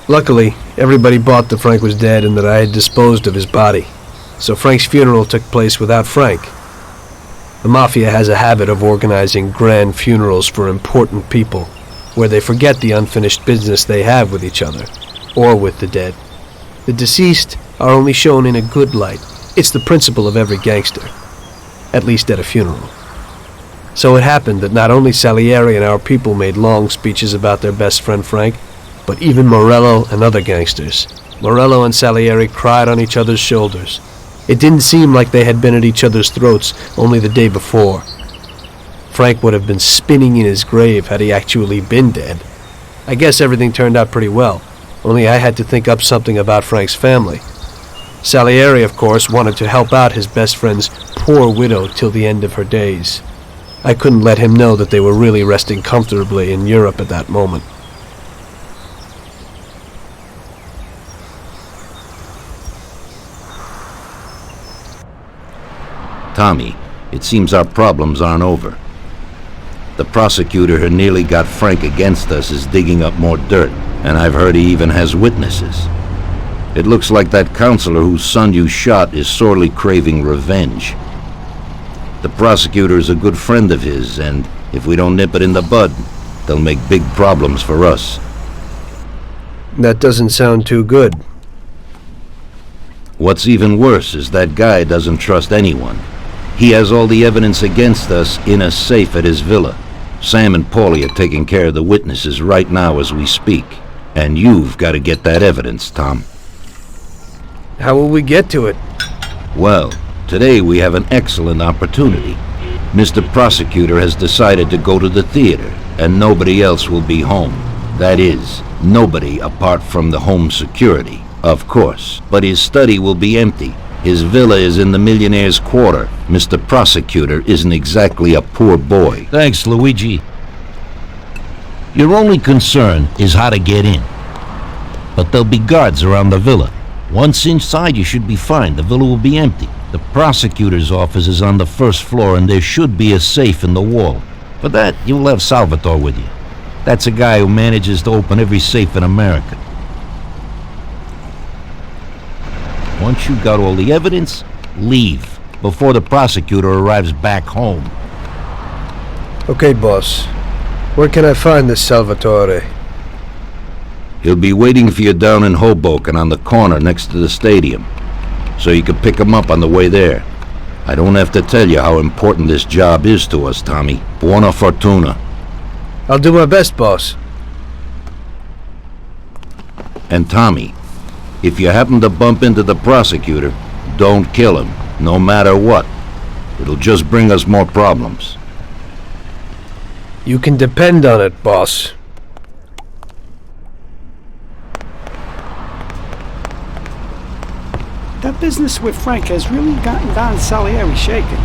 Luckily, everybody bought that Frank was dead and that I had disposed of his body. So Frank's funeral took place without Frank. The Mafia has a habit of organizing grand funerals for important people, where they forget the unfinished business they have with each other, or with the dead. The deceased are only shown in a good light. It's the principle of every gangster, at least at a funeral. So it happened that not only Salieri and our people made long speeches about their best friend Frank, but even Morello and other gangsters. Morello and Salieri cried on each other's shoulders. It didn't seem like they had been at each other's throats only the day before. Frank would have been spinning in his grave had he actually been dead. I guess everything turned out pretty well, only I had to think up something about Frank's family. Salieri, of course, wanted to help out his best friend's poor widow till the end of her days. I couldn't let him know that they were really resting comfortably in Europe at that moment. Tommy, it seems our problems aren't over. The prosecutor who nearly got Frank against us is digging up more dirt, and I've heard he even has witnesses. It looks like that counselor whose son you shot is sorely craving revenge. The prosecutor is a good friend of his, and if we don't nip it in the bud, they'll make big problems for us. That doesn't sound too good. What's even worse is that guy doesn't trust anyone. He has all the evidence against us in a safe at his villa. Sam and Paulie are taking care of the witnesses right now as we speak. And you've got to get that evidence, Tom. How will we get to it? Well, today we have an excellent opportunity. Mr. Prosecutor has decided to go to the theater, and nobody else will be home. That is, nobody apart from the home security, of course. But his study will be empty. His villa is in the Millionaire's Quarter. Mr. Prosecutor isn't exactly a poor boy. Thanks, Luigi. Your only concern is how to get in. But there'll be guards around the villa. Once inside, you should be fine. The villa will be empty. The prosecutor's office is on the first floor, and there should be a safe in the wall. For that, you'll have Salvatore with you. That's a guy who manages to open every safe in America. Once you've got all the evidence, leave before the prosecutor arrives back home. Okay, boss. Where can I find this Salvatore? He'll be waiting for you down in Hoboken on the corner next to the stadium, so you can pick him up on the way there. I don't have to tell you how important this job is to us, Tommy. Buona fortuna. I'll do my best, boss. And Tommy, if you happen to bump into the prosecutor, don't kill him, no matter what. It'll just bring us more problems. You can depend on it, boss. That business with Frank has really gotten Don Salieri shaken.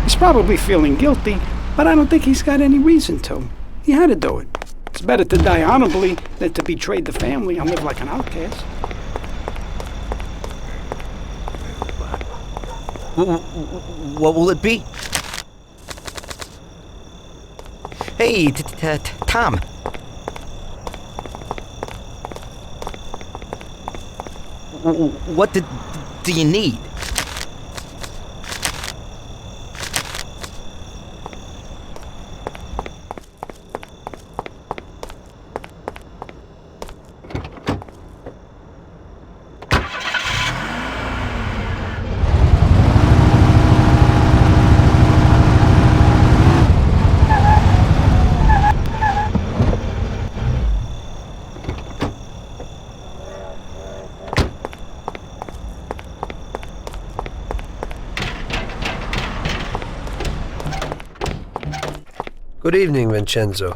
He's probably feeling guilty, but I don't think he's got any reason to. He had to do it. It's better to die honorably than to betray the family and live like an outcast. What will it be? Hey, Tom. What do you need? Good evening, Vincenzo.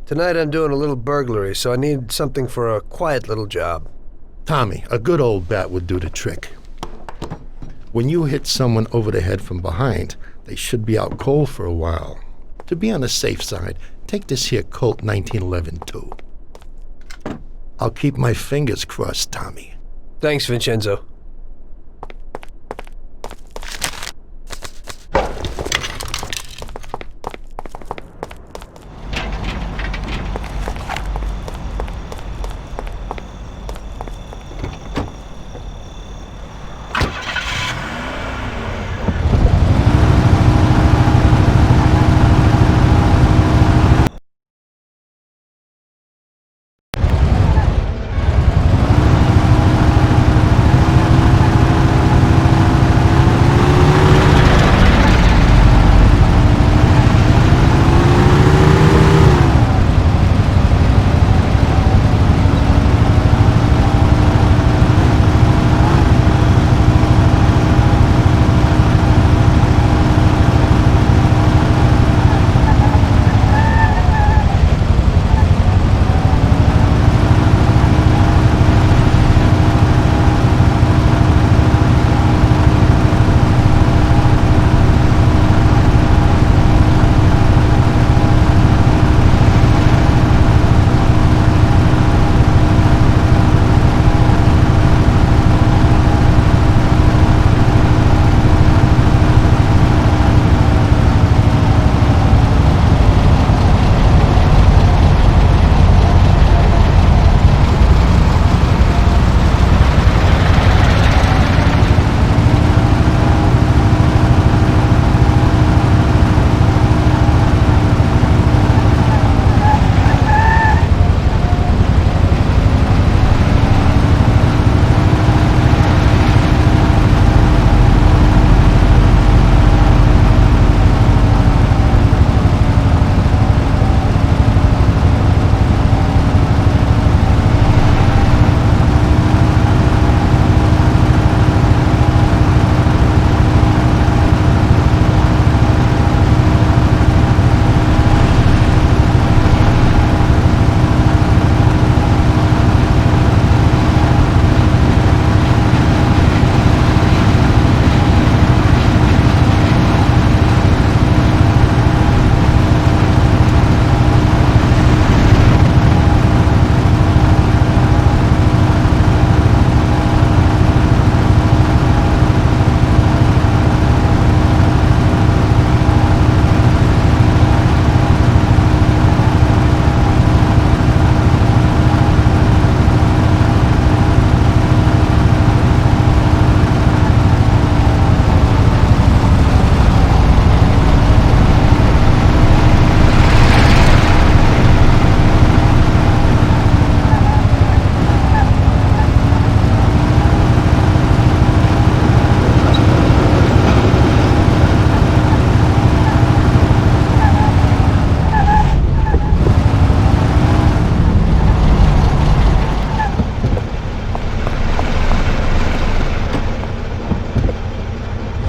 Tonight I'm doing a little burglary, so I need something for a quiet little job. Tommy, a good old bat would do the trick. When you hit someone over the head from behind, they should be out cold for a while. To be on the safe side, take this here Colt 1911 too. I'll keep my fingers crossed, Tommy. Thanks, Vincenzo.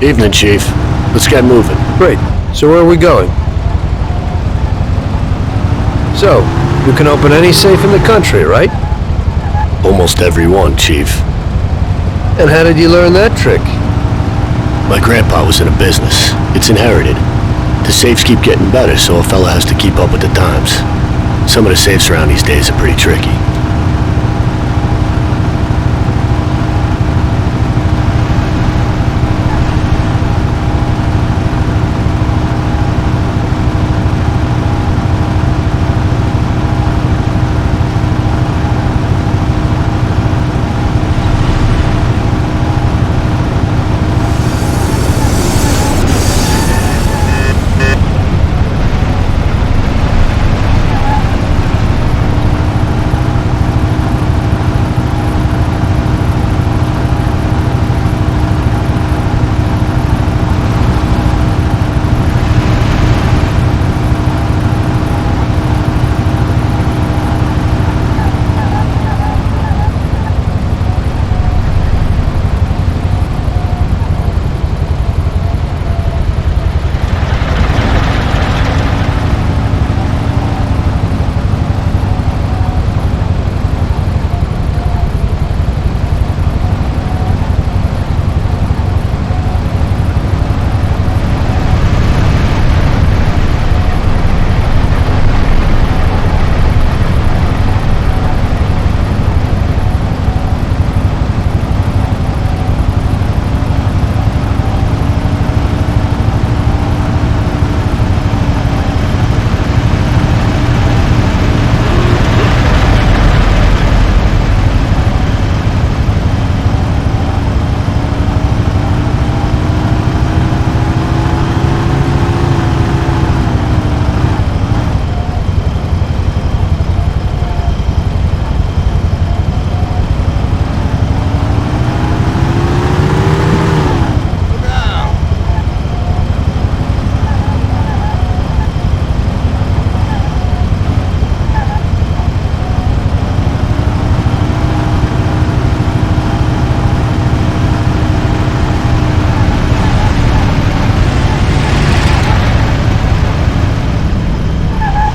Evening, Chief. Let's get moving. Great. So where are we going? So, you can open any safe in the country, right? Almost every one, Chief. And how did you learn that trick? My grandpa was in a business. It's inherited. The safes keep getting better, so a fella has to keep up with the times. Some of the safes around these days are pretty tricky.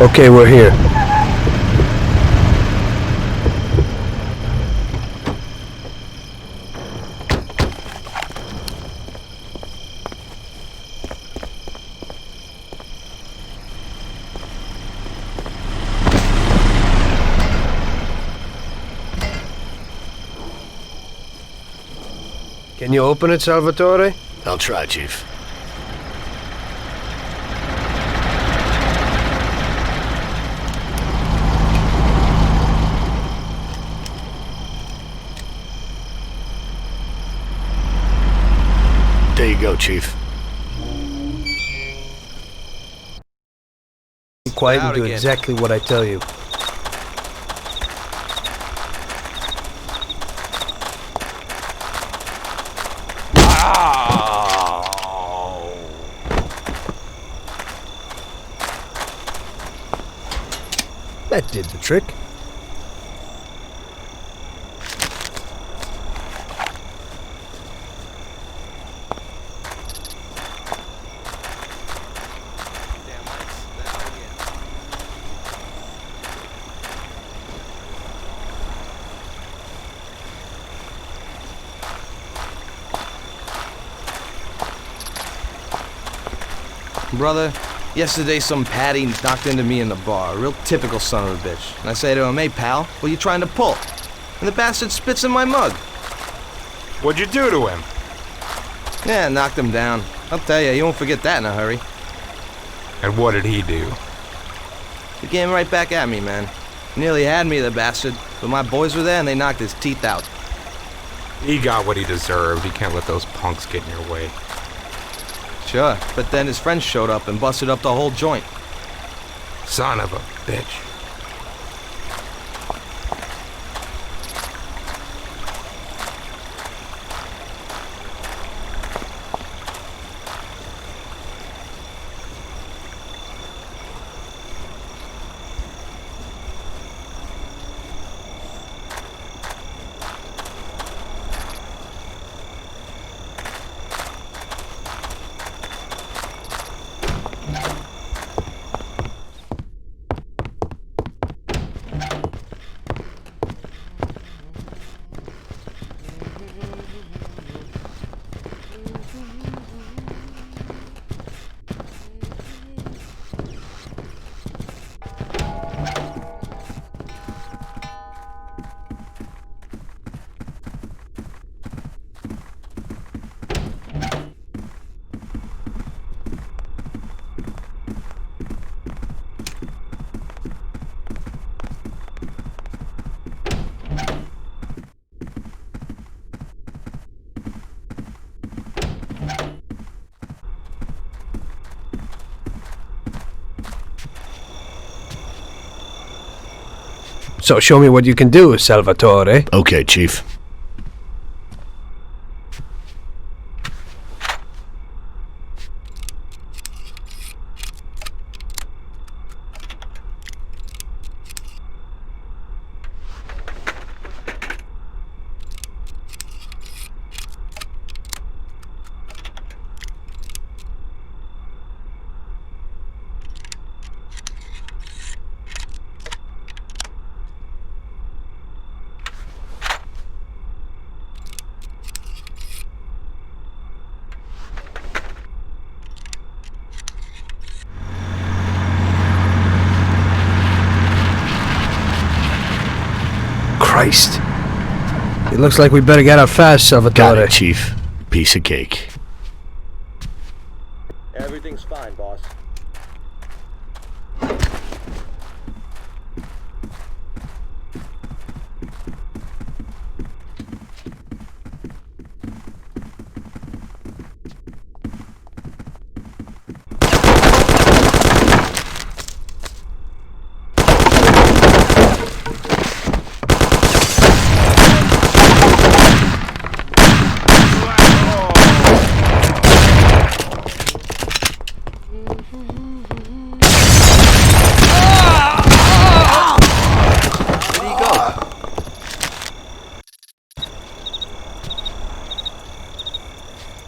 Okay, we're here. Can you open it, Salvatore? I'll try, Chief. There you go, Chief. Be quiet and do exactly what I tell you. That did the trick. Brother, yesterday some Patty knocked into me in the bar, a real typical son of a bitch. And I say to him, hey pal, what are you trying to pull? And the bastard spits in my mug. What'd you do to him? Yeah, knocked him down. I'll tell you, you won't forget that in a hurry. And what did he do? He came right back at me, man. Nearly had me, the bastard. But my boys were there and they knocked his teeth out. He got what he deserved. You can't let those punks get in your way. Sure, but then his friends showed up and busted up the whole joint. Son of a bitch. So show me what you can do, Salvatore. Okay, Chief. Christ. It looks like we better get out fast, Got Salvatore. it, Chief. Piece of cake. Everything's fine, boss.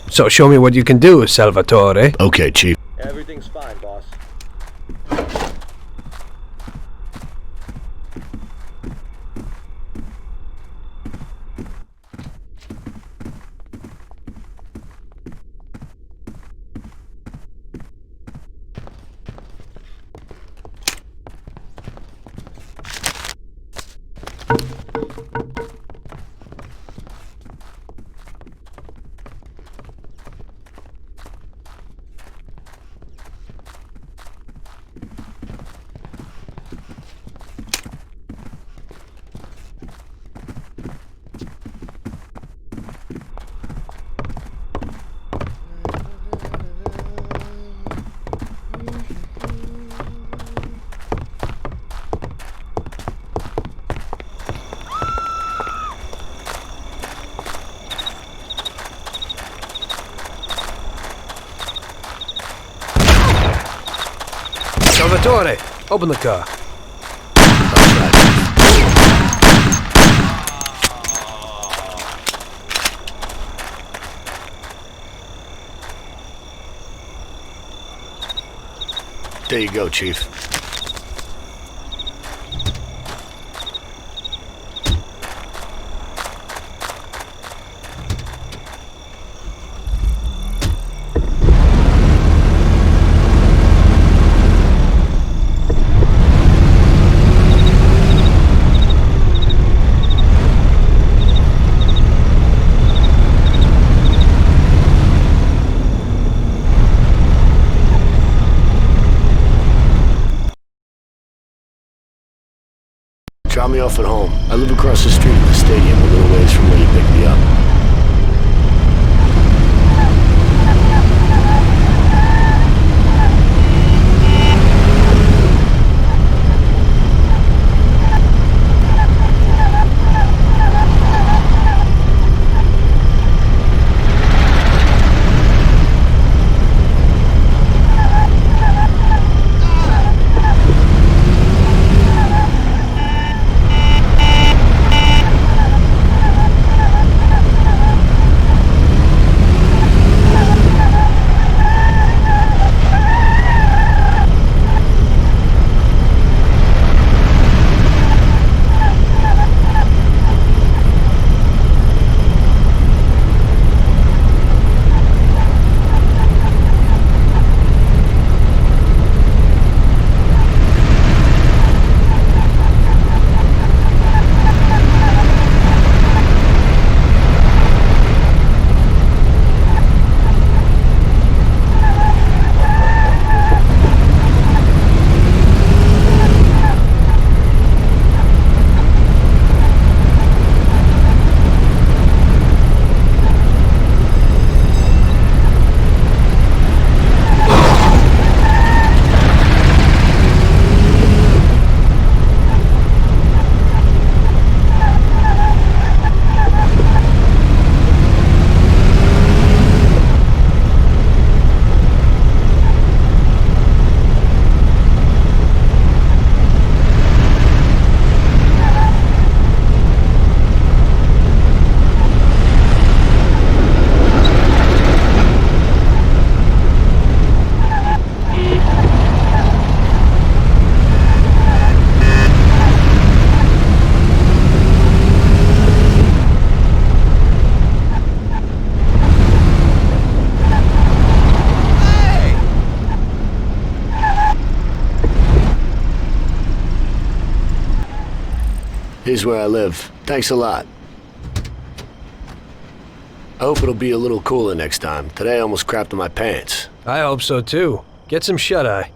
So show me what you can do, Salvatore. Okay, Chief. Everything's fine, boss. Salvatore, open the car. There you go, Chief. Drop me off at home. I live across the street from the stadium, a little ways from where you picked me up. is where I live. Thanks a lot. I hope it'll be a little cooler next time. Today I almost crapped in my pants. I hope so too. Get some shut-eye.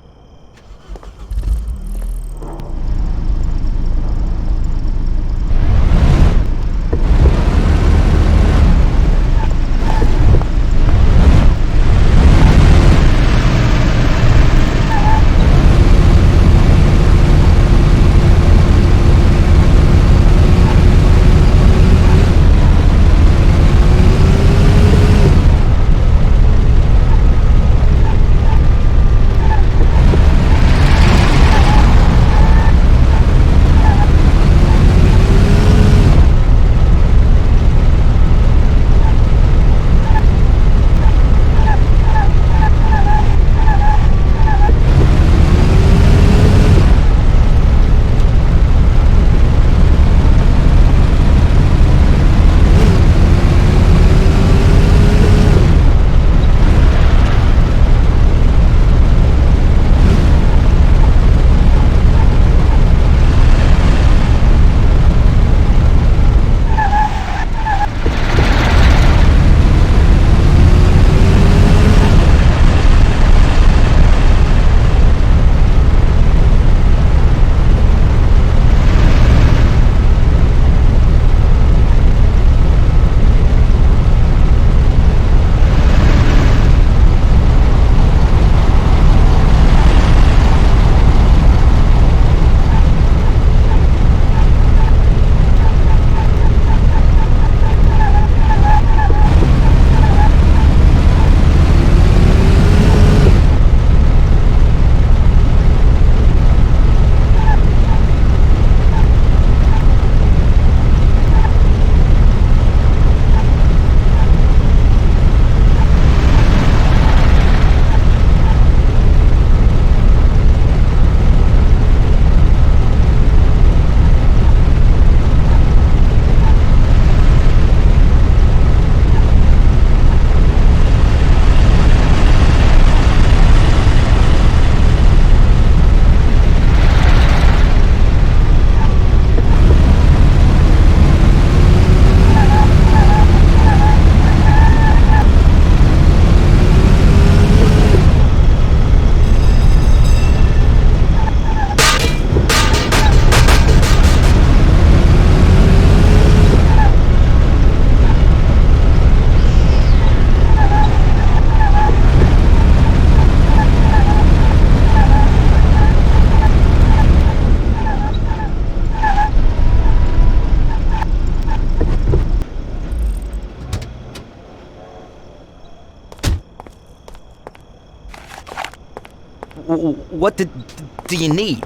What do you need?